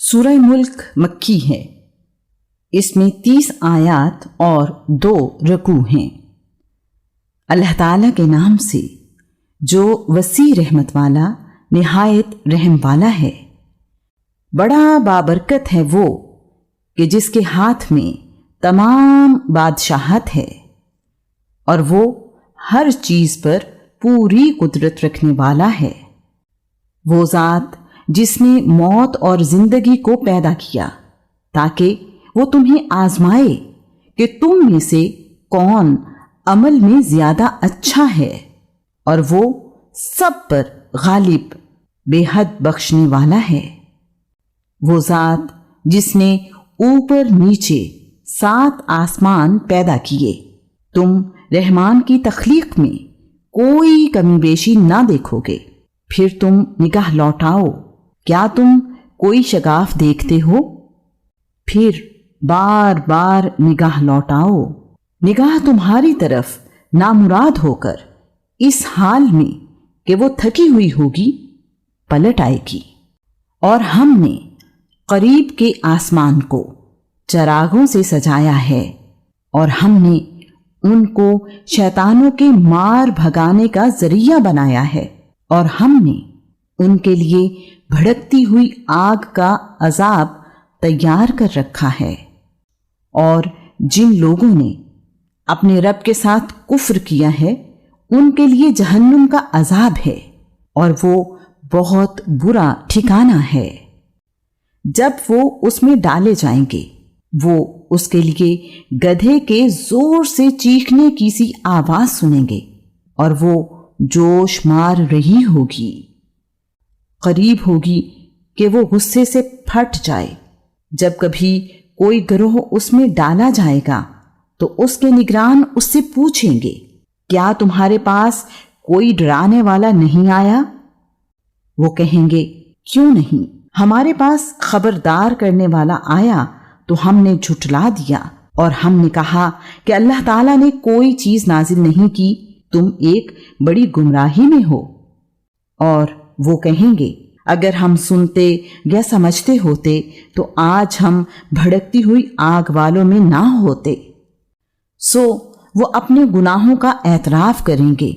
سورہ ملک مکی ہے۔ اس میں 30 آیات اور 2 رکوع ہیں۔ اللہ تعالیٰ کے نام سے جو وسیع رحمت والا، نہایت رحم والا ہے۔ بڑا بابرکت ہے وہ کہ جس کے ہاتھ میں تمام بادشاہت ہے، اور وہ ہر چیز پر پوری قدرت رکھنے والا ہے۔ وہ ذات جس نے موت اور زندگی کو پیدا کیا تاکہ وہ تمہیں آزمائے کہ تم میں سے کون عمل میں زیادہ اچھا ہے، اور وہ سب پر غالب، بے حد بخشنے والا ہے۔ وہ ذات جس نے اوپر نیچے 7 آسمان پیدا کیے، تم رحمان کی تخلیق میں کوئی کمی بیشی نہ دیکھو گے، پھر تم نگاہ لوٹاؤ، کیا تم کوئی شگاف دیکھتے ہو؟ پھر بار بار نگاہ لوٹاؤ، نگاہ تمہاری طرف نامراد ہو کر اس حال میں کہ وہ تھکی ہوئی ہوگی پلٹ آئے گی۔ اور ہم نے قریب کے آسمان کو چراغوں سے سجایا ہے، اور ہم نے ان کو شیطانوں کے مار بھگانے کا ذریعہ بنایا ہے، اور ہم نے ان کے لیے بھڑکتی ہوئی آگ کا عذاب تیار کر رکھا ہے۔ اور جن لوگوں نے اپنے رب کے ساتھ کفر کیا ہے، ان کے لیے جہنم کا عذاب ہے، اور وہ بہت برا ٹھکانہ ہے۔ جب وہ اس میں ڈالے جائیں گے، وہ اس کے لیے گدھے کے زور سے چیخنے کی سی آواز سنیں گے، اور وہ جوش مار رہی ہوگی۔ قریب ہوگی کہ وہ غصے سے پھٹ جائے۔ جب کبھی کوئی گروہ اس میں ڈالا جائے گا تو اس کے نگران اس سے پوچھیں گے، کیا تمہارے پاس کوئی ڈرانے والا نہیں آیا؟ وہ کہیں گے، کیوں نہیں، ہمارے پاس خبردار کرنے والا آیا تو ہم نے جھٹلا دیا، اور ہم نے کہا کہ اللہ تعالیٰ نے کوئی چیز نازل نہیں کی، تم ایک بڑی گمراہی میں ہو۔ اور وہ کہیں گے، اگر ہم سنتے یا سمجھتے ہوتے تو آج ہم بھڑکتی ہوئی آگ والوں میں نہ ہوتے۔ سو وہ اپنے گناہوں کا اعتراف کریں گے،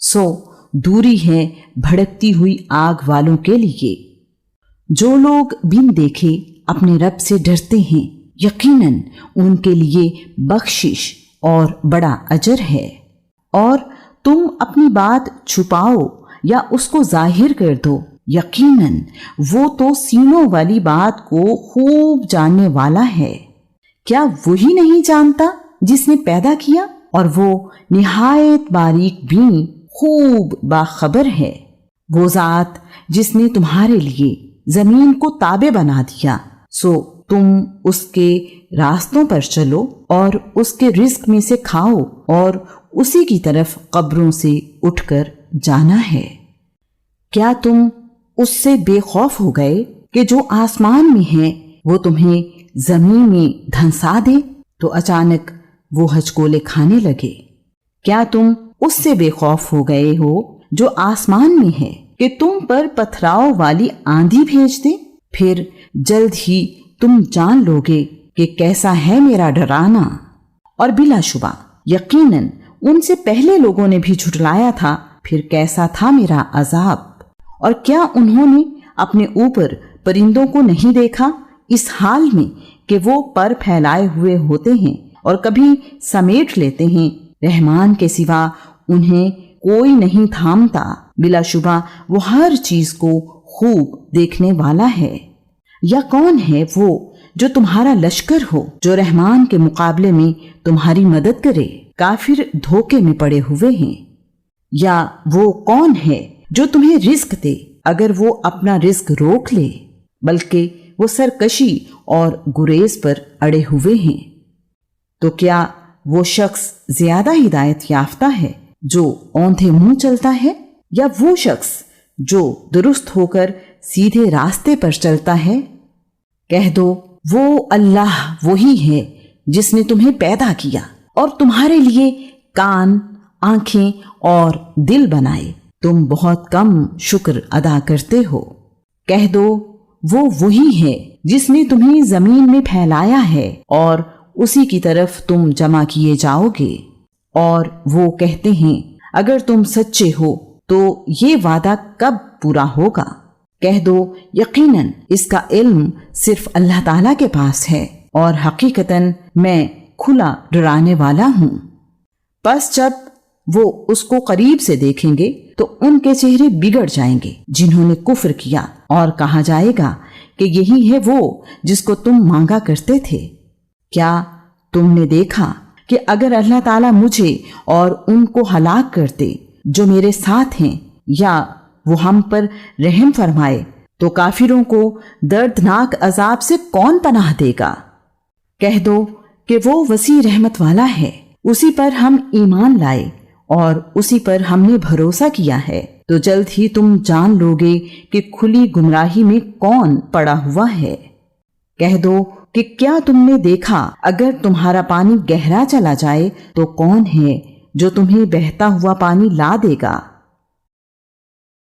سو دوری ہے بھڑکتی ہوئی آگ والوں کے لیے۔ جو لوگ بن دیکھے اپنے رب سے ڈرتے ہیں، یقیناً ان کے لیے بخشش اور بڑا اجر ہے۔ اور تم اپنی بات چھپاؤ یا اس کو ظاہر کر دو، یقیناً وہ تو سینوں والی بات کو خوب جاننے والا ہے۔ کیا وہی نہیں جانتا جس نے پیدا کیا؟ اور وہ نہایت باریک بین، خوب باخبر ہے۔ وہ ذات جس نے تمہارے لیے زمین کو تابع بنا دیا، سو تم اس کے راستوں پر چلو اور اس کے رزق میں سے کھاؤ، اور اسی کی طرف قبروں سے اٹھ کر جانا ہے۔ کیا تم اس سے بے خوف ہو گئے کہ جو آسمان میں ہے وہ تمہیں زمین میں دھنسا دے؟ تو اچانک وہ ہچکولے کھانے لگے۔ کیا تم اس سے بے خوف ہو گئے ہو جو آسمان میں ہے کہ تم پر پتھراؤ والی آندھی بھیج دے؟ پھر جلد ہی تم جان لوگے کہ کیسا ہے میرا ڈرانا۔ اور بلا شبہ یقیناً ان سے پہلے لوگوں نے بھی جھٹلایا تھا، پھر کیسا تھا میرا عذاب۔ اور کیا انہوں نے اپنے اوپر پرندوں کو نہیں دیکھا، اس حال میں کہ وہ پر پھیلائے ہوئے ہوتے ہیں اور کبھی سمیٹ لیتے ہیں؟ رحمان کے سوا انہیں کوئی نہیں تھامتا، بلا شبہ وہ ہر چیز کو خوب دیکھنے والا ہے۔ یا کون ہے وہ جو تمہارا لشکر ہو، جو رحمان کے مقابلے میں تمہاری مدد کرے؟ کافر دھوکے میں پڑے ہوئے ہیں۔ یا وہ کون ہے جو تمہیں رزق دے اگر وہ اپنا رزق روک لے؟ بلکہ وہ سرکشی اور گریز پر اڑے ہوئے ہیں۔ تو کیا وہ شخص زیادہ ہدایت یافتہ ہے جو اوندھے منہ چلتا ہے، یا وہ شخص جو درست ہو کر سیدھے راستے پر چلتا ہے؟ کہہ دو، وہ اللہ وہی ہے جس نے تمہیں پیدا کیا اور تمہارے لیے کان، آنکھیں اور دل بنائے، تم بہت کم شکر ادا کرتے ہو۔ کہہ دو، وہ وہی ہے جس نے تمہیں زمین میں پھیلایا ہے اور اسی کی طرف تم جمع کیے جاؤ گے۔ اور وہ کہتے ہیں اگر تم سچے ہو تو یہ وعدہ کب پورا ہوگا؟ کہہ دو یقیناً اس کا علم صرف اللہ تعالیٰ کے پاس ہے اور حقیقتاً میں کھلا ڈرانے والا ہوں۔ پس جب وہ اس کو قریب سے دیکھیں گے تو ان کے چہرے بگڑ جائیں گے جنہوں نے کفر کیا، اور کہا جائے گا کہ یہی ہے وہ جس کو تم مانگا کرتے تھے۔ کیا تم نے دیکھا کہ اگر اللہ تعالیٰ مجھے اور ان کو ہلاک کرتے جو میرے ساتھ ہیں، یا وہ ہم پر رحم فرمائے، تو کافروں کو دردناک عذاب سے کون پناہ دے گا؟ کہہ دو کہ وہ وسیع رحمت والا ہے، اسی پر ہم ایمان لائے اور اسی پر ہم نے بھروسہ کیا ہے، تو جلد ہی تم جان لوگے کہ کھلی گمراہی میں کون پڑا ہوا ہے۔ کہہ دو کہ کیا تم نے دیکھا اگر تمہارا پانی گہرا چلا جائے تو کون ہے جو تمہیں بہتا ہوا پانی لا دے گا؟